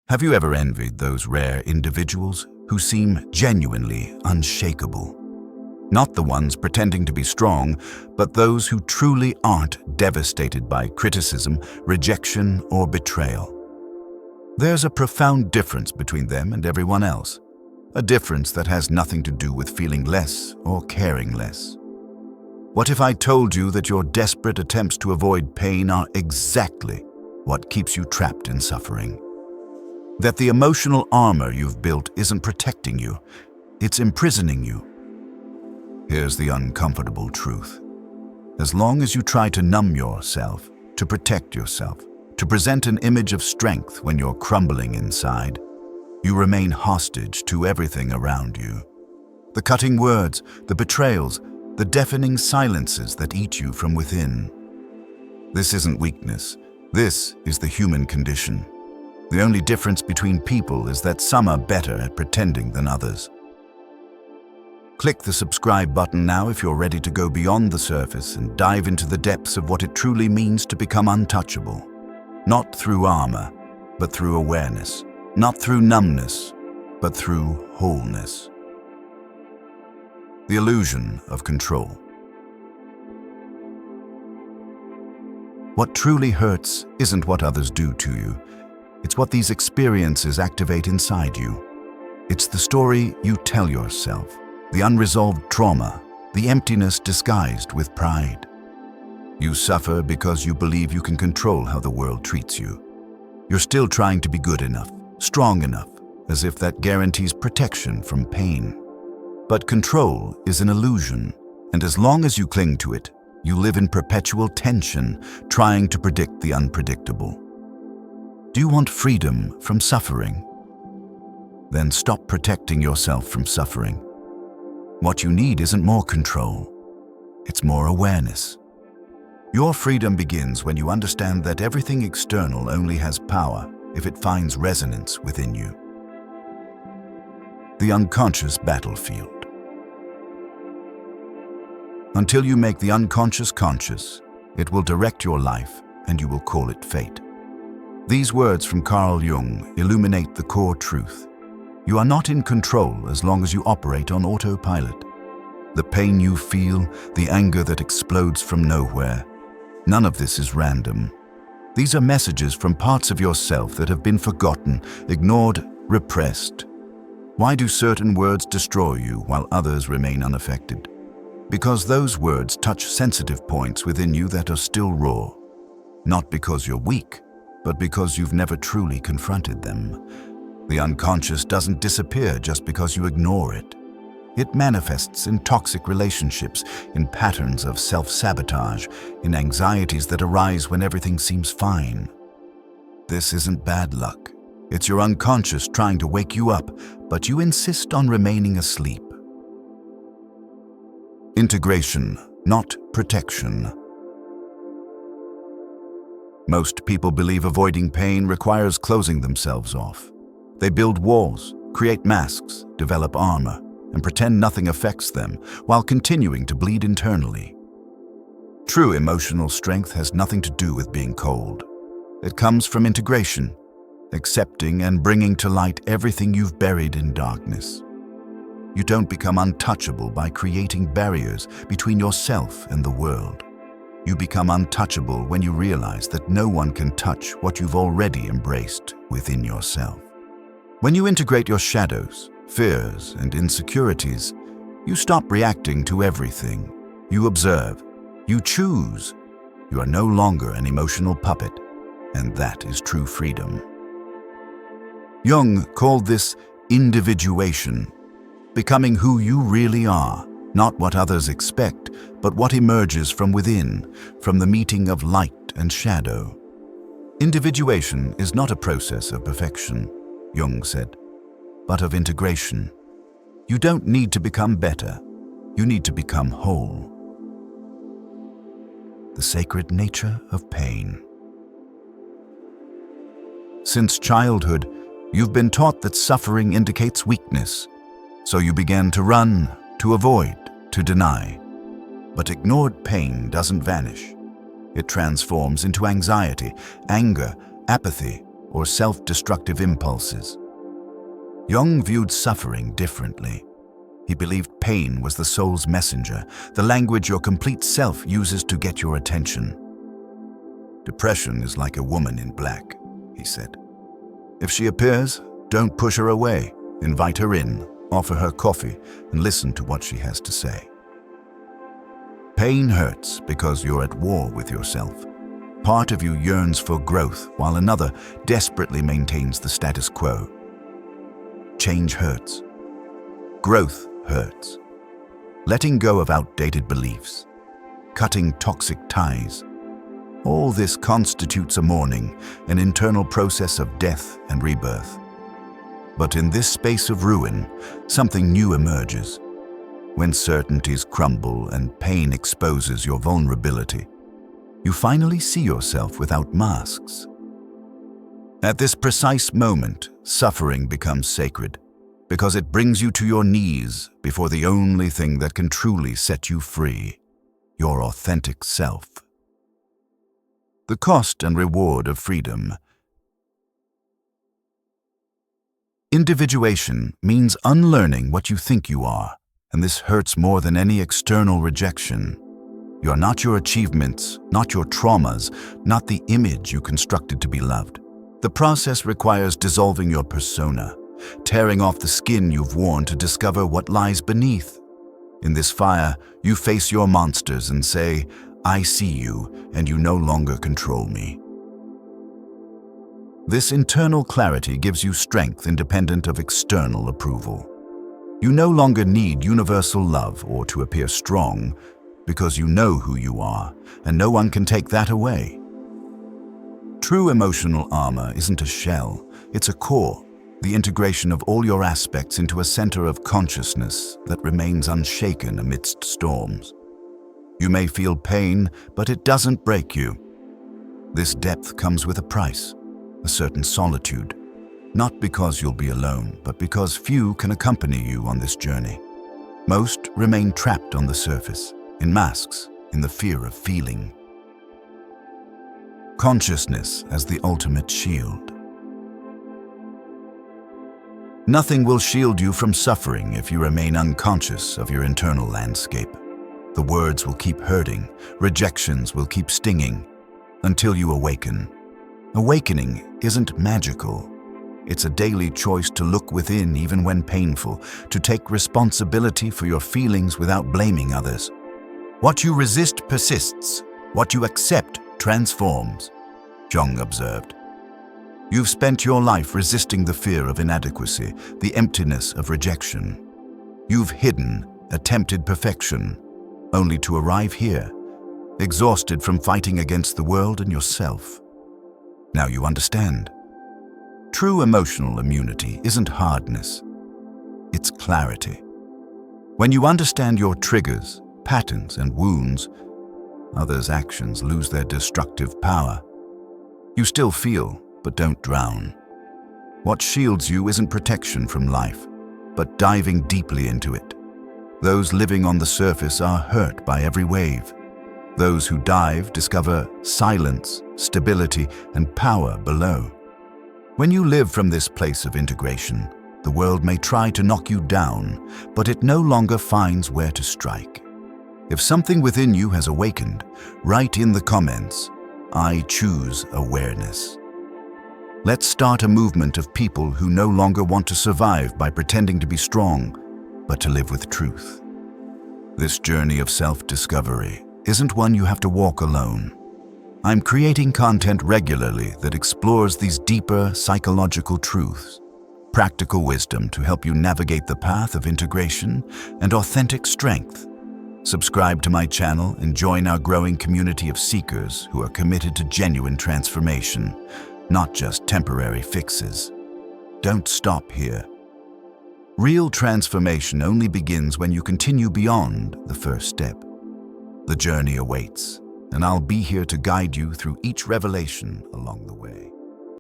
Have you ever envied those rare individuals who seem genuinely unshakable? Not the ones pretending to be strong, but those who truly aren't devastated by criticism, rejection, or betrayal. There's a profound difference between them and everyone else, a difference that has nothing to do with feeling less or caring less. What if I told you that your desperate attempts to avoid pain are exactly what keeps you trapped in suffering? That the emotional armor you've built isn't protecting you, it's imprisoning you. Here's the uncomfortable truth. As long as you try to numb yourself, to protect yourself, to present an image of strength when you're crumbling inside, you remain hostage to everything around you. The cutting words, the betrayals, the deafening silences that eat you from within. This isn't weakness. This is the human condition. The only difference between people is that some are better at pretending than others. Click the subscribe button now if you're ready to go beyond the surface and dive into the depths of what it truly means to become untouchable. Not through armor, but through awareness. Not through numbness, but through wholeness. The illusion of control. What truly hurts isn't what others do to you. It's what these experiences activate inside you. It's the story you tell yourself, the unresolved trauma, the emptiness disguised with pride. You suffer because you believe you can control how the world treats you. You're still trying to be good enough, strong enough, as if that guarantees protection from pain. But control is an illusion, and as long as you cling to it, you live in perpetual tension, trying to predict the unpredictable. Do you want freedom from suffering? Then stop protecting yourself from suffering. What you need isn't more control, it's more awareness. Your freedom begins when you understand that everything external only has power if it finds resonance within you. The unconscious battlefield. Until you make the unconscious conscious, it will direct your life and you will call it fate. These words from Carl Jung illuminate the core truth. You are not in control as long as you operate on autopilot. The pain you feel, the anger that explodes from nowhere, none of this is random. These are messages from parts of yourself that have been forgotten, ignored, repressed. Why do certain words destroy you while others remain unaffected? Because those words touch sensitive points within you that are still raw. Not because you're weak, but because you've never truly confronted them. The unconscious doesn't disappear just because you ignore it. It manifests in toxic relationships, in patterns of self-sabotage, in anxieties that arise when everything seems fine. This isn't bad luck. It's your unconscious trying to wake you up, but you insist on remaining asleep. Integration, not protection. Most people believe avoiding pain requires closing themselves off. They build walls, create masks, develop armor, and pretend nothing affects them while continuing to bleed internally. True emotional strength has nothing to do with being cold. It comes from integration, accepting and bringing to light everything you've buried in darkness. You don't become untouchable by creating barriers between yourself and the world. You become untouchable when you realize that no one can touch what you've already embraced within yourself. When you integrate your shadows, fears, and insecurities, you stop reacting to everything. You observe. You choose. You are no longer an emotional puppet, and that is true freedom. Jung called this individuation, becoming who you really are, not what others expect, but what emerges from within, from the meeting of light and shadow. Individuation is not a process of perfection, Jung said, but of integration. You don't need to become better, you need to become whole. The sacred nature of pain. Since childhood, you've been taught that suffering indicates weakness, so you began to run, to avoid, to deny. But ignored pain doesn't vanish. It transforms into anxiety, anger, apathy, or self-destructive impulses. Jung viewed suffering differently. He believed pain was the soul's messenger, the language your complete self uses to get your attention. "Depression is like a woman in black," he said. "If she appears, don't push her away. Invite her in, offer her coffee, and listen to what she has to say." Pain hurts because you're at war with yourself. Part of you yearns for growth, while another desperately maintains the status quo. Change hurts. Growth hurts. Letting go of outdated beliefs, cutting toxic ties, all this constitutes a mourning, an internal process of death and rebirth. But in this space of ruin, something new emerges. When certainties crumble and pain exposes your vulnerability, you finally see yourself without masks. At this precise moment, suffering becomes sacred, because it brings you to your knees before the only thing that can truly set you free, your authentic self. The cost and reward of freedom. Individuation means unlearning what you think you are, and this hurts more than any external rejection. You are not your achievements, not your traumas, not the image you constructed to be loved. The process requires dissolving your persona, tearing off the skin you've worn to discover what lies beneath. In this fire, you face your monsters and say, "I see you, and you no longer control me." This internal clarity gives you strength independent of external approval. You no longer need universal love or to appear strong, because you know who you are, and no one can take that away. True emotional armor isn't a shell, it's a core, the integration of all your aspects into a center of consciousness that remains unshaken amidst storms. You may feel pain, but it doesn't break you. This depth comes with a price, a certain solitude, not because you'll be alone, but because few can accompany you on this journey. Most remain trapped on the surface, in masks, in the fear of feeling. Consciousness as the ultimate shield. Nothing will shield you from suffering if you remain unconscious of your internal landscape. The words will keep hurting, rejections will keep stinging, until you awaken. Awakening isn't magical. It's a daily choice to look within even when painful, to take responsibility for your feelings without blaming others. What you resist persists. What you accept transforms, Jung observed. You've spent your life resisting the fear of inadequacy, the emptiness of rejection. You've hidden, attempted perfection, only to arrive here, exhausted from fighting against the world and yourself. Now you understand. True emotional immunity isn't hardness, it's clarity. When you understand your triggers, patterns, and wounds, others' actions lose their destructive power. You still feel, but don't drown. What shields you isn't protection from life, but diving deeply into it. Those living on the surface are hurt by every wave. Those who dive discover silence, stability, and power below. When you live from this place of integration, the world may try to knock you down, but it no longer finds where to strike. If something within you has awakened, write in the comments, "I choose awareness." Let's start a movement of people who no longer want to survive by pretending to be strong, but to live with truth. This journey of self-discovery isn't one you have to walk alone. I'm creating content regularly that explores these deeper psychological truths, practical wisdom to help you navigate the path of integration and authentic strength. Subscribe to my channel and join our growing community of seekers who are committed to genuine transformation, not just temporary fixes. Don't stop here. Real transformation only begins when you continue beyond the first step. The journey awaits, and I'll be here to guide you through each revelation along the way.